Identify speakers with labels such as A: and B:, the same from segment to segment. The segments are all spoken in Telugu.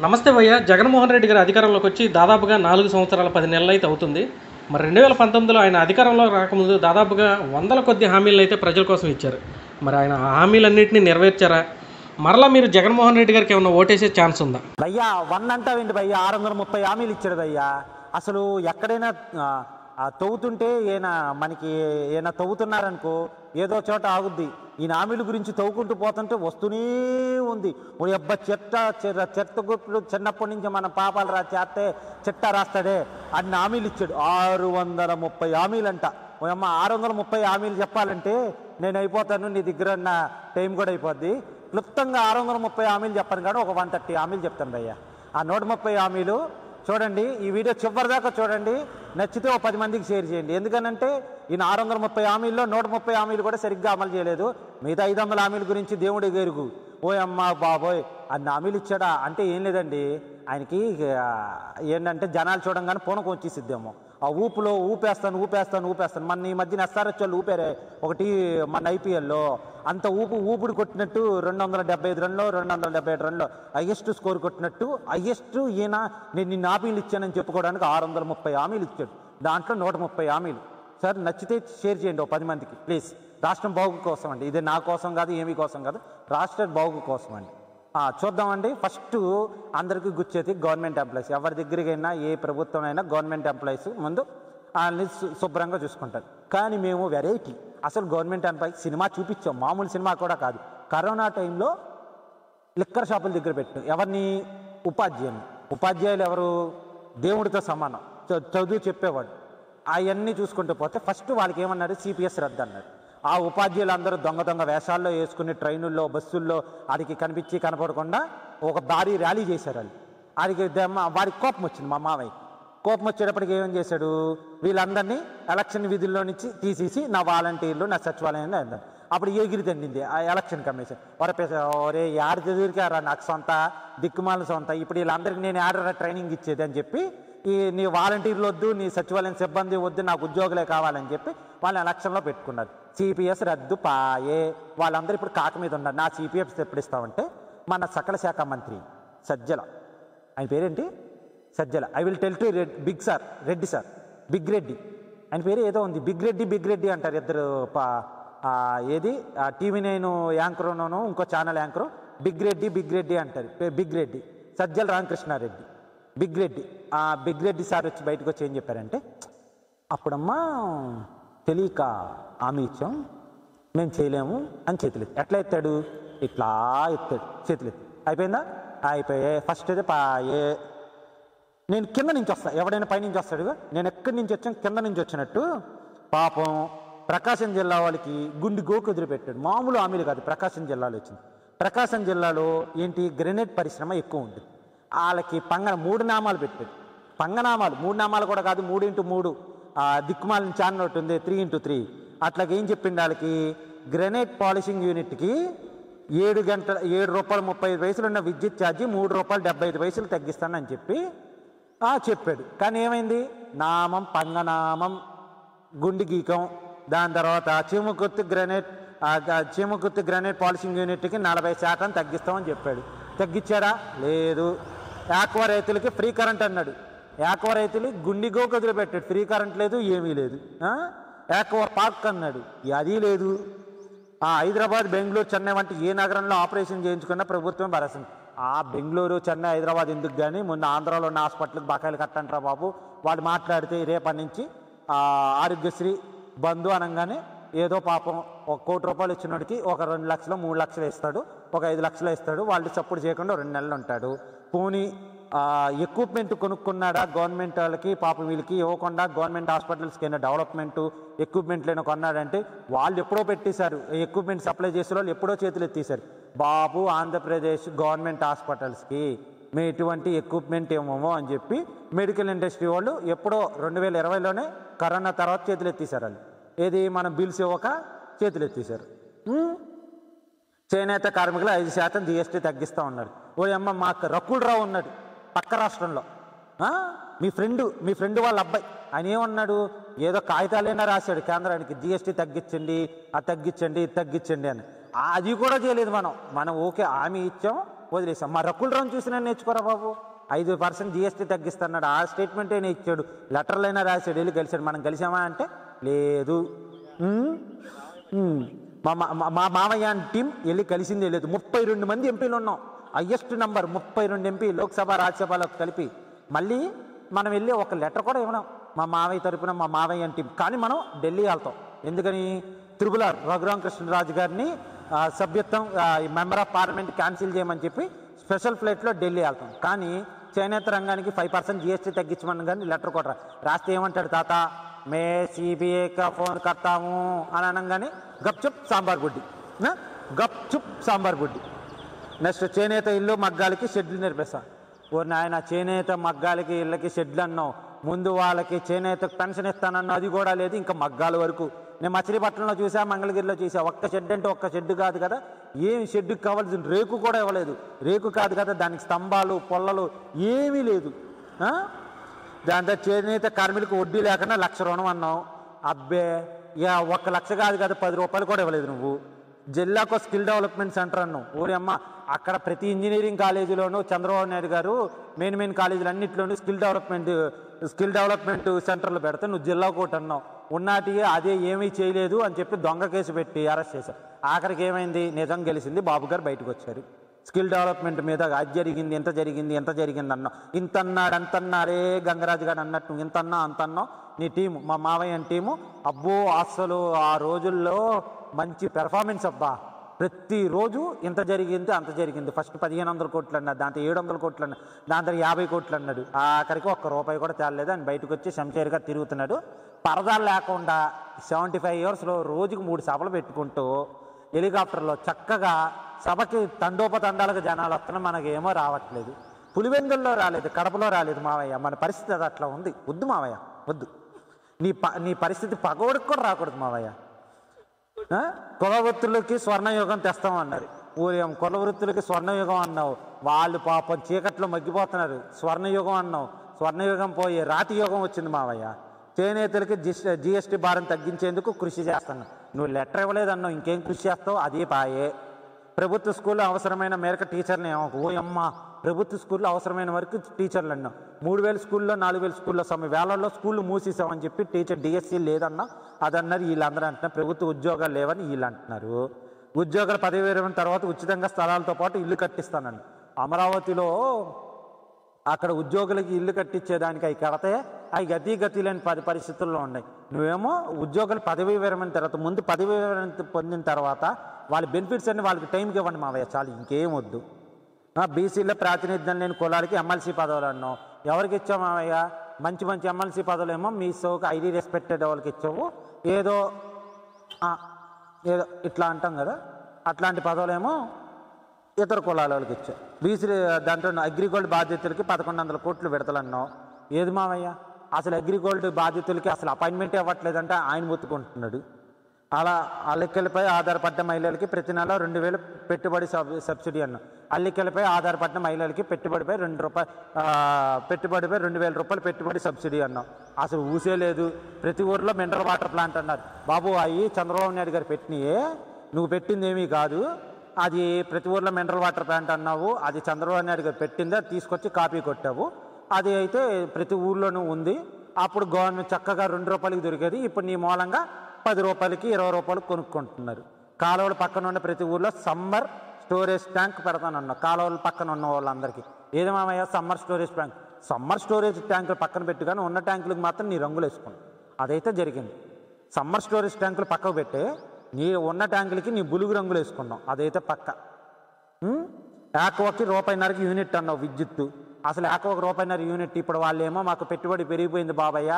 A: నమస్తే భయ్య. జగన్మోహన్ రెడ్డి గారు అధికారంలోకి వచ్చి దాదాపుగా 4 సంవత్సరాల 10 నెలలు అయితే అవుతుంది. మరి 2019లో ఆయన అధికారంలో రాకముందు దాదాపుగా వందల కొద్ది హామీలను అయితే ప్రజల కోసం ఇచ్చారు. మరి ఆయన ఆ హామీలన్నింటినీ నెరవేర్చారా? మరలా మీరు జగన్మోహన్ రెడ్డి గారికి ఏమన్నా ఓటేసే ఛాన్స్ ఉందా?
B: భయ్యా 100 అంటావేంటి భయ్యా? 630 హామీలు ఇచ్చాడు భయ్యా. అసలు ఎక్కడైనా తవ్వుతుంటే ఈయన తవ్వుతున్నారనుకో ఏదో చోట ఆగుద్ది. ఈయన హామీల గురించి తవ్వుకుంటూ పోతుంటే వస్తూనే ఉంది. అబ్బా చెత్త గుట్లు చిన్నప్పటి నుంచి మన పాపాలు చేస్తే చెట్ట రాస్తాడే అన్ని హామీలు ఇచ్చాడు. 630 హామీలంట. అమ్మ 630 హామీలు చెప్పాలంటే నేను అయిపోతాను, నీ దగ్గర ఉన్న టైం కూడా అయిపోద్ది. క్లుప్తంగా 630 హామీలు చెప్పాను కాదు, ఒక 130 హామీలు చెప్తాను భయ్యా. ఆ 130 హామీలు చూడండి, ఈ వీడియో చివరిదాకా చూడండి. నచ్చితే ఓ 10 మందికి షేర్ చేయండి. ఎందుకనంటే ఈయన 630 హామీల్లో 130 హామీలు కూడా సరిగ్గా అమలు చేయలేదు. మిగతా 500 హామీల గురించి దేవుడి గెరుగు. అమ్మ బాబోయ్ అన్ని హామీలు ఇచ్చాడా అంటే ఏం లేదండి. ఆయనకి ఏంటంటే జనాలు చూడంగానే పూనకం వచ్చేసిద్దేమో. ఆ ఊపులో ఊపేస్తాను మన ఈ మధ్యన ఎస్ఆర్హెచ్ వాళ్ళు ఊపారే ఒకటి మన ఐపీఎల్లో అంత ఊపిడి కొట్టినట్టు 275 రన్లో 277 రన్లో హైయెస్ట్ స్కోర్ కొట్టినట్టు హైయెస్ట్ ఈయన నేను నిన్ను హామీలు ఇచ్చానని చెప్పుకోవడానికి 630 హామీలు ఇచ్చాడు. దాంట్లో 130 హామీలు. సార్ నచ్చితే షేర్ చేయండి ఓ 10 మందికి ప్లీజ్. రాష్ట్రం బాగు కోసం అండి, ఇది నా కోసం కాదు, ఏమీ కోసం కాదు, రాష్ట్ర బాగు కోసం అండి. చూద్దామండి. ఫస్ట్ అందరికీ గుర్చేది గవర్నమెంట్ ఎంప్లాయీస్. ఎవరి దగ్గరికైనా ఏ ప్రభుత్వం అయినా గవర్నమెంట్ ఎంప్లాయీస్ ముందు వాళ్ళని శుభ్రంగా చూసుకుంటారు. కానీ మేము వెరైటీ అసలు గవర్నమెంట్ ఎంప్లాయీ సినిమా చూపించాం, మామూలు సినిమా కూడా కాదు. కరోనా టైంలో లిక్కర్ షాపుల దగ్గర పెట్టాం. ఎవరిని? ఉపాధ్యాయులు ఎవరు? దేవుడితో సమానం, చదువు చెప్పేవాడు. అవన్నీ చూసుకుంటూ పోతే ఫస్ట్ వాళ్ళకి ఏమన్నారు? సిపిఎస్ రద్దు అన్నారు. ఆ ఉపాధ్యాయులు అందరూ దొంగ వేషాల్లో వేసుకుని ట్రైనుల్లో బస్సుల్లో వాడికి కనపడకుండా ఒక భారీ ర్యాలీ చేశారు. వాళ్ళు వాడికి కోపం వచ్చింది. మా మావయ్య కోపం వచ్చేటప్పటికి ఏమేం చేశాడు? వీళ్ళందరినీ ఎలక్షన్ విధుల్లో నుంచి తీసేసి నా వాలంటీర్లు నా సచివాలయాన్ని అన్నారు. అప్పుడు ఎగిరి తండింది ఆ ఎలక్షన్ కమిషన్. ఒరే యారు చదివిరికారా, నాకు సొంత దిక్కుమాల సొంత, ఇప్పుడు వీళ్ళందరికీ నేను యాడరా ట్రైనింగ్ ఇచ్చేది అని చెప్పి నీ వాలంటీర్లు వద్దు, నీ సచివాలయం సిబ్బంది వద్దు, నాకు ఉద్యోగులే కావాలని చెప్పి వాళ్ళు ఎలక్షన్లో పెట్టుకున్నారు. సిపిఎస్ రద్దు పాయే. వాళ్ళందరూ ఇప్పుడు కాక మీద ఉన్నారు. నా సిపిఎస్ ఎప్పుడు ఇస్తామంటే మన సకల శాఖ మంత్రి సజ్జల, ఆయన పేరేంటి? Sajjala. I will tell to big sir Reddy sir, big Reddy ఆయన పేరు ఏదో ఉంది. బిగ్ రెడ్డి అంటారు ఇద్దరు. ఏది TV9 యాంకరును ఇంకో ఛానల్ యాంకరు బిగ్ రెడ్డి అంటారు. Big Reddy Sajjala Ramakrishna Reddy big Reddy. Big Reddy sir వచ్చి బయటకు వచ్చి ఏం చెప్పారంటే, అప్పుడమ్మా తెలియక హామీ ఇచ్చాం, మేము చేయలేము అని చేతులు ఎత్తి. ఎట్లా ఎత్తాడు? ఇట్లా ఎత్తాడు చేతులు ఎత్తి. అయిపోయిందా? అయిపోయే. ఫస్ట్ అయితే పాయే. నేను కింద నుంచి వస్తాను, ఎవడైనా పైనుంచి వస్తాడుగా, నేను ఎక్కడి నుంచి వచ్చాను? కింద నుంచి వచ్చినట్టు. పాపం ప్రకాశం జిల్లా వాళ్ళకి గుండి గోకు వదిలిపెట్టాడు. మామూలు హామీలు కాదు, ప్రకాశం జిల్లాలో వచ్చింది. ప్రకాశం జిల్లాలో ఏంటి? గ్రెనేడ్ పరిశ్రమ ఎక్కువ ఉంటుంది. వాళ్ళకి 3 నామాలు పెట్టాడు. పంగనామాలు 3 నామాలు కూడా కాదు, 3x3 దిక్కుమాలిన ఛానల్ ఒకటి ఉంది, 3x3. అట్లాగే ఏం చెప్పింది వాళ్ళకి? గ్రెనేడ్ పాలిషింగ్ యూనిట్కి 7 రూపాయలు 35 ఉన్న విద్యుత్ ఛార్జీ 3 రూపాయలు 75 తగ్గిస్తానని చెప్పి చెప్పాడు. కానీ ఏమైంది? నామం పంగనామం గుండి గీకం. దాని తర్వాత చీమకుర్తి గ్రెనేడ్ పాలిషింగ్ యూనిట్కి 40% తగ్గిస్తామని చెప్పాడు. తగ్గించారా? లేదు. యాక్వా రైతులకి ఫ్రీ కరెంట్ అన్నాడు. యాక్వా రైతులు గుండిగో కదులు పెట్టాడు. ఫ్రీ కరెంట్ లేదు, ఏమీ లేదు. యాక్వా పార్క్ అన్నాడు, అది లేదు. హైదరాబాద్, బెంగళూరు, చెన్నై వంటి ఏ నగరంలో ఆపరేషన్ చేయించుకున్న ప్రభుత్వం భరసం. బెంగళూరు, చెన్నై, హైదరాబాద్ ఎందుకు కానీ ముందు ఆంధ్రాలో ఉన్న హాస్పిటల్కి బకాయిలు కట్టంటారా బాబు. వాళ్ళు మాట్లాడితే రేపటి నుంచి ఆరోగ్యశ్రీ బంధు అనగానే ఏదో పాపం 1 కోటి రూపాయలు ఇచ్చినోడికి ఒక 2 లక్షలు 3 లక్షలు ఇస్తాడు, ఒక 5 లక్షలు ఇస్తాడు. వాళ్ళు సపోర్ట్ చేయకుండా 2 నెలలు ఉంటాడు. పోనీ ఎక్విప్మెంట్ కొనుక్కున్నాడా గవర్నమెంట్ వాళ్ళకి? పాపం వీళ్ళకి ఇవ్వకుండా గవర్నమెంట్ హాస్పిటల్స్కి అయినా డెవలప్మెంటు ఎక్విప్మెంట్లైనా కొన్నాడంటే వాళ్ళు ఎప్పుడో పెట్టేశారు. ఎక్విప్మెంట్ సప్లై చేసే వాళ్ళు ఎప్పుడో చేతులు ఎత్తేసారు. బాబు ఆంధ్రప్రదేశ్ గవర్నమెంట్ హాస్పిటల్స్కి మేము ఎటువంటి ఎక్విప్మెంట్ ఏమో అని చెప్పి మెడికల్ ఇండస్ట్రీ వాళ్ళు ఎప్పుడో 2020లోనే కరోనా తర్వాత చేతులు ఎత్తేసారు. వాళ్ళు ఏది మనం బిల్స్ ఇవ్వక చేతులు ఎత్తేసారు. చేనేత కార్మికులు 5% GST తగ్గిస్తూ ఉన్నారు. అమ్మ మాకు రకుల్ రావు ఉన్నాడు పక్క రాష్ట్రంలో. మీ ఫ్రెండ్ వాళ్ళ అబ్బాయి ఆయన ఏమన్నాడు? ఏదో కాగితాలైనా రాశాడు కేంద్రానికి, GST తగ్గించండి, అది తగ్గించండి, ఇది తగ్గించండి అని. అది కూడా చేయలేదు. మనం ఓకే హామీ ఇచ్చాం, వదిలేసాం. మా రకుల్ రామ్ చూసినా నేర్చుకోరా బాబు, 5% GST తగ్గిస్తున్నాడు. ఆ స్టేట్మెంట్ అయినా ఇచ్చాడు, లెటర్లైనా రాశాడు, వెళ్ళి కలిశాడు. మనం కలిసామా అంటే లేదు. మా మామయ్య టీం వెళ్ళి కలిసిందే లేదు. 32 మంది ఎంపీలు ఉన్నాం, హయ్యెస్ట్ నంబర్ 32 ఎంపీ లోక్సభ రాజ్యసభలో కలిపి. మళ్ళీ మనం వెళ్ళి ఒక లెటర్ కూడా ఇవ్వడం మా మావయ్య తరపున, మా మావయ్య టీం. కానీ మనం ఢిల్లీ వెళ్తాం. ఎందుకని? త్రిపులార్ రఘురామ కృష్ణరాజు గారిని సభ్యత్వం మెంబర్ ఆఫ్ పార్లమెంట్ క్యాన్సిల్ చేయమని చెప్పి స్పెషల్ ఫ్లైట్లో ఢిల్లీ వెళ్తాం. కానీ చేనేత రంగానికి 5% GST తగ్గించమని కానీ లెటర్ కూడా రాస్తే ఏమంటాడు? తాత మే సిబిఐకి ఫోన్ కర్తాము అని అనగానే గప్చుప్ సాంబార్ బుడ్డి, గప్చుప్ సాంబార్ బుడ్డి. నెక్స్ట్ చేనేత ఇల్లు మగ్గాలకి షెడ్లు నేర్పిస్తాం. ఓ నాయన, చేనేత మగ్గాలకి ఇళ్ళకి షెడ్లు అన్నావు, ముందు వాళ్ళకి చేనేతకు పెన్షన్ ఇస్తానన్నా అది కూడా లేదు, ఇంకా మగ్గాల వరకు. నేను మచిలీపట్నంలో చూసా, మంగళగిరిలో చూసా, ఒక్క షెడ్ అంటే ఒక్క షెడ్ కాదు కదా, ఏం షెడ్కి కావాల్సిన రేకు కూడా ఇవ్వలేదు. రేకు కాదు కదా, దానికి స్తంభాలు పొల్లలు ఏమీ లేదు. దాంతో చేనేత కార్మికులకు వడ్డీ లేకుండా 1,00,000 రుణం అన్నావు. అబ్బే, ఇక 1 లక్ష కాదు కదా, 10 రూపాయలు కూడా ఇవ్వలేదు నువ్వు. జిల్లాకు స్కిల్ డెవలప్మెంట్ సెంటర్ అన్నావు. ఊరి అమ్మ, అక్కడ ప్రతి ఇంజనీరింగ్ కాలేజీలోనూ చంద్రబాబు నాయుడు గారు మెయిన్ కాలేజీలు అన్నింటిలోనూ స్కిల్ డెవలప్మెంట్ సెంటర్లు పెడితే నువ్వు జిల్లా కోటి అన్నావు. ఉన్నటి అదే ఏమీ చేయలేదు అని చెప్పి దొంగ కేసు పెట్టి అరెస్ట్ చేశారు. ఆఖరికి ఏమైంది? నిజం గెలిచింది, బాబు గారు బయటకు వచ్చారు. స్కిల్ డెవలప్మెంట్ మీద అది జరిగింది, ఎంత జరిగింది అన్నావు. ఇంత అన్నాడు అంత అన్నారే, గంగరాజు గారు అన్నట్టు ఇంత అన్నా అంత అన్నావు. నీ టీము, మా మావయ్య టీము, అబ్బో అసలు ఆ రోజుల్లో మంచి పెర్ఫార్మెన్స్ అబ్బా. ప్రతిరోజు ఇంత జరిగింది అంత జరిగింది. ఫస్ట్ 1,500 కోట్లు అన్నాడు, దాంతో 700 కోట్లు అన్నాడు, దాంతో 50 కోట్లు అన్నాడు. ఆఖరికి ₹1 కూడా తేలలేదు. ఆయన బయటకు వచ్చి శంషేర్గా తిరుగుతున్నాడు. పరదాలు లేకుండా 75 ఇయర్స్లో రోజుకు 3 సభలు పెట్టుకుంటూ హెలికాప్టర్లో చక్కగా సభకి తండోపతండాలకు జనాలు వస్తున్నా మనకేమో రావట్లేదు. పులివెందుల్లో రాలేదు, కడపలో రాలేదు మావయ్య. మన పరిస్థితి అది అట్లా ఉంది. వద్దు మావయ్య, వద్దు. నీ పరిస్థితి పగోడికి కూడా రాకూడదు మావయ్య. కుల వృత్తులకి స్వర్ణయుగం తెస్తామన్నారు. ఊరేం కుల వృత్తులకి స్వర్ణయుగం అన్నావు, వాళ్ళు పాపం చీకట్లో మగ్గిపోతున్నారు. స్వర్ణయుగం అన్నావు, స్వర్ణయుగం పోయి రాతి యుగం వచ్చింది మావయ్య. చేనేతలకి GST భారం తగ్గించేందుకు కృషి చేస్తున్నావు. నువ్వు లెటర్ ఇవ్వలేదన్నావు, ఇంకేం కృషి చేస్తావు? అదే పాయే. ప్రభుత్వ స్కూల్లో అవసరమైన మేరకు టీచర్ని ఓ అమ్మ, ప్రభుత్వ స్కూల్లో అవసరమైన వరకు టీచర్లు అన్నావు. 3,000 స్కూల్లో 4,000 స్కూల్లో వేళల్లో స్కూళ్ళు మూసేసామని చెప్పి టీచర్ DSC లేదన్నా అదన్నారు. వీళ్ళందరూ అంటున్నారు ప్రభుత్వ ఉద్యోగాలు లేవని వీళ్ళు అంటున్నారు. ఉద్యోగాల పదవి విరమణ తర్వాత ఉచితంగా స్థలాలతో పాటు ఇల్లు కట్టిస్తానని అమరావతిలో అక్కడ ఉద్యోగులకి ఇల్లు కట్టించేదానికి అవి కడితే అవి గతి లేని పరిస్థితుల్లో ఉన్నాయి. నువ్వేమో ఉద్యోగులు పదవీ విరమణ తర్వాత, ముందు పదవీ విరమణ పొందిన తర్వాత వాళ్ళ బెనిఫిట్స్ అన్ని వాళ్ళకి టైంకి ఇవ్వండి మావయ్య, చాలు, ఇంకేం వద్దు. బీసీలో ప్రాతినిధ్యం లేని కులాలకి MLC పదవులు అన్నావు. ఎవరికి ఇచ్చావు మావయ్య? మంచి MLC పదవులు ఏమో మీ సోకు ఐడి రెస్పెక్టెడ్ వాళ్ళకి ఇచ్చావు. ఏదో ఇట్లా అంటాం కదా, అట్లాంటి పదవులేమో ఇతర కులాల వాళ్ళకి ఇచ్చావు. బీసీ దాంట్లో అగ్రిగోల్డ్ బాధ్యతలకి 1,100 కోట్లు విడతలన్నావు. ఏది మావయ్య? అసలు అగ్రిగోల్డ్ బాధ్యతలకి అసలు అపాయింట్మెంట్ ఇవ్వట్లేదంటే ఆయన మొత్తుకుంటున్నాడు. అలా అల్లికలపై ఆధారపడ్డ మహిళలకి ప్రతి నెల 2,000 పెట్టుబడి సబ్సిడీ అన్నాం. అల్లికలపై ఆధారపడ్డ మహిళలకి పెట్టుబడిపై ₹2,000 పెట్టుబడి సబ్సిడీ అన్నాం. అసలు ఊసే లేదు. ప్రతి ఊర్లో మినరల్ వాటర్ ప్లాంట్ అన్నారు. బాబు, అవి చంద్రబాబు నాయుడు గారు పెట్టినయే, నువ్వు పెట్టింది ఏమీ కాదు. అది ప్రతి ఊర్లో మినరల్ వాటర్ ప్లాంట్ అన్నావు, అది చంద్రబాబు నాయుడు గారు పెట్టిందే, తీసుకొచ్చి కాపీ కొట్టావు. అది అయితే ప్రతి ఊర్లోనూ ఉంది. అప్పుడు గవర్నమెంట్ చక్కగా ₹2 దొరికేది. ఇప్పుడు నీ మూలంగా ₹10, ₹20 కొనుక్కుంటున్నారు. కాలువల పక్కన ఉన్న ప్రతి ఊర్లో సమ్మర్ స్టోరేజ్ ట్యాంక్ పెడతానన్నావు. కాలువల పక్కన ఉన్న వాళ్ళందరికీ ఏది మామయ్య? Summer storage tank. Summer storage ట్యాంకులు పక్కన పెట్టుగానే ఉన్న ట్యాంకులకు మాత్రం నీ రంగులు వేసుకున్నావు. అదైతే జరిగింది. సమ్మర్ స్టోరేజ్ ట్యాంకులు పక్కకు పెట్టే నీ ఉన్న ట్యాంకులకి నీ బులుగు రంగులు వేసుకున్నావు. అదైతే పక్క. ఆక్వాకి ₹1.5 యూనిట్ అన్నావు విద్యుత్తు. అసలు ఆక్వాకి ₹1.5 యూనిట్. ఇప్పుడు వాళ్ళేమో మాకు పెట్టుబడి పెరిగిపోయింది బాబయ్య,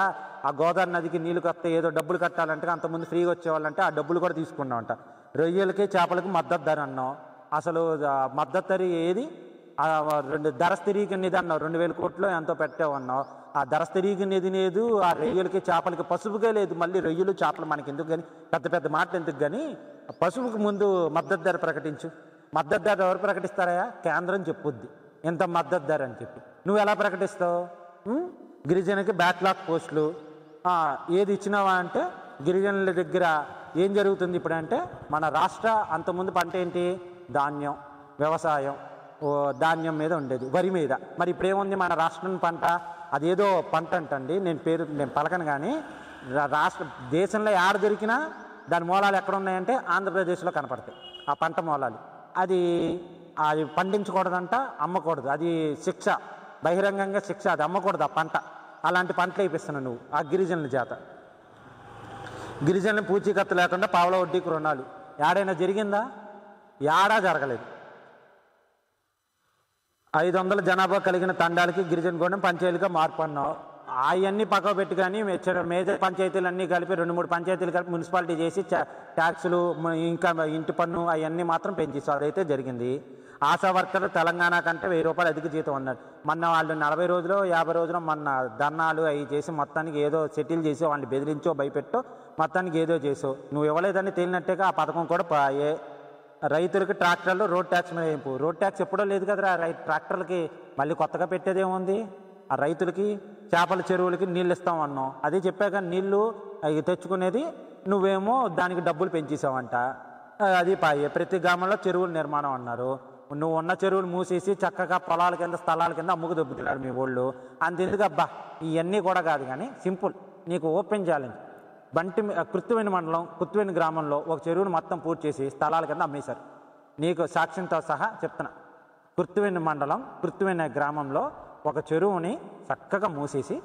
B: ఆ గోదావరి నదికి నీళ్ళు కడితే ఏదో డబ్బులు కట్టాలంటే, అంతకుముందు ఫ్రీగా వచ్చేవాళ్ళంటే ఆ డబ్బులు కూడా తీసుకున్నామంట. రొయ్యలకి చేపలకి మద్దతు ధర అన్నావు. అసలు మద్దతు ధర ఏది? ధర స్థిరీకరణ నిధి అన్నావు. 2,000 కోట్లు ఎంతో పెట్టావన్నావు. ఆ ధర స్థిరీకరణ నిధి లేదు. ఆ రొయ్యలకి చేపలకి పసుపుగా లేదు. మళ్ళీ రొయ్యలు చేపలు మనకి ఎందుకు కానీ, పెద్ద మాటలు ఎందుకు కానీ, పసుపుకి ముందు మద్దతు ధర ప్రకటించు. మద్దతు ధర ఎవరు ప్రకటిస్తారా? కేంద్రం చెప్పుద్ది ఎంత మద్దతు ధర అని చెప్పి. నువ్వు ఎలా ప్రకటిస్తావు? గిరిజనకి బ్యాక్లాగ్ పోస్టులు ఏది ఇచ్చినావా అంటే, గిరిజనుల దగ్గర ఏం జరుగుతుంది ఇప్పుడు అంటే, మన రాష్ట్ర అంతకుముందు పంట ఏంటి? ధాన్యం, వ్యవసాయం. ధాన్యం మీద ఉండేది, వరి మీద. మరి ఇప్పుడు ఏముంది మన రాష్ట్రం పంట? అదేదో పంట అంటండి, నేను పలకను కానీ రాష్ట్ర దేశంలో ఏడ దొరికినా దాని మూలాలు ఎక్కడ ఉన్నాయంటే ఆంధ్రప్రదేశ్లో కనపడతాయి ఆ పంట మూలాలు. అది పండించకూడదంట, అమ్మకూడదు, అది శిక్ష, బహిరంగంగా శిక్ష, అది అమ్మకూడదు ఆ పంట. అలాంటి పంటలు వేయిస్తున్నావు నువ్వు ఆ గిరిజనుల చేత. గిరిజనులు పూచీకత్తు లేకుండా పావలా వడ్డీకి రుణాలు ఏడైనా జరిగిందా? ఏడా జరగలేదు. 500 జనాభా కలిగిన తండాలకి గిరిజన గూడెం పంచాయతీగా మార్పు అన్నావు. అవన్నీ పక్కకు పెట్టి కానీ మేజర్ పంచాయతీలు అన్నీ కలిపి 2-3 పంచాయతీలు కలిపి మున్సిపాలిటీ చేసి ట్యాక్సులు ఇంకా ఇంటి పన్ను అవన్నీ మాత్రం పెంచేసావు. అదైతే జరిగింది. ఆశా వర్కర్లు తెలంగాణ కంటే 1000 రూపాయలు అధిక జీతం అన్నాడు. మొన్న వాళ్ళు 40 రోజులు 50 రోజులు మొన్న ధర్నాలు అవి చేసి మొత్తానికి ఏదో సెటిల్ చేసి వాళ్ళని బెదిరించో భయపెట్టో మొత్తానికి ఏదో చేసావు. నువ్వు ఇవ్వలేదని తేలినట్టుగా ఆ పథకం కూడా పోయే. రైతులకి ట్రాక్టర్లు రోడ్ ట్యాక్స్ మీద ఏంపు. రోడ్ ట్యాక్స్ ఎప్పుడో లేదు కదరా. ట్రాక్టర్లకి మళ్ళీ కొత్తగా పెట్టేదేముంది? ఆ రైతులకి చేపల చెరువులకి నీళ్ళు ఇస్తామన్నాం. అదే చెప్పాక నీళ్ళు అవి తెచ్చుకునేది నువ్వేమో దానికి డబ్బులు పెంచేసావంట. అది పాయే. ప్రతి గ్రామంలో చెరువుల నిర్మాణం అన్నారు. నువ్వు ఉన్న చెరువులు మూసేసి చక్కగా పొలాల కింద స్థలాల కింద అమ్ముకు దొబ్బుతున్నారు మీ వాళ్ళు. అంతెందుకు అబ్బా, ఇవన్నీ కూడా కాదు కానీ సింపుల్ నీకు ఓపెన్ ఛాలెంజ్. కృత్తివేణి మండలం కృత్తివేణి గ్రామంలో ఒక చెరువును మొత్తం పూర్తి చేసి స్థలాల కింద అమ్మేశారు. నీకు సాక్ష్యంతో సహా చెప్తున్నా. కృత్తివేణి మండలం కృత్తివేణి గ్రామంలో ఒక చెరువుని చక్కగా మూసేసి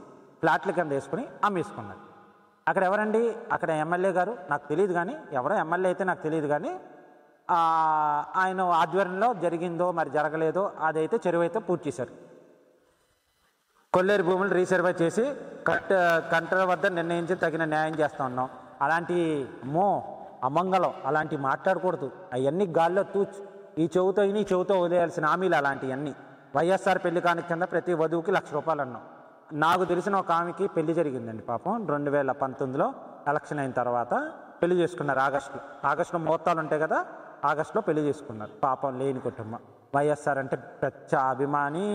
B: ఫ్లాట్ల కింద వేసుకుని అమ్మేసుకున్నారు. అక్కడ ఎవరండి? అక్కడ ఎమ్మెల్యే గారు నాకు తెలియదు కానీ, ఎవరో ఎమ్మెల్యే అయితే నాకు తెలియదు కానీ ఆయన ఆధ్వర్యంలో జరిగిందో మరి జరగలేదో అదైతే చెరువు అయితే పూర్తి చేశారు. కొల్లేరు భూములు రీసర్వే చేసి కంటల వద్ద నిర్ణయించి తగిన న్యాయం చేస్తూ ఉన్నాం. అలాంటి అమంగళం అలాంటివి మాట్లాడకూడదు. అవన్నీ గాల్లో తూచు. ఈ చెవుతో వదిలేయాల్సిన హామీలు అలాంటివన్నీ. వైఎస్ఆర్ పెళ్లి కానుక కింద ప్రతి వధువుకి 1,00,000 రూపాయలు అన్నాం. నాకు తెలిసిన ఒక ఆమెకి పెళ్లి జరిగిందండి పాపం. 2019లో ఎలక్షన్ అయిన తర్వాత పెళ్లి చేసుకున్నారు. ఆగస్టులో ముహూర్తాలు ఉంటాయి కదా, ఆగస్టులో పెళ్లి చేసుకున్నారు. పాపం లేని కుటుంబం. వైఎస్ఆర్ అంటే పెద్ద అభిమాని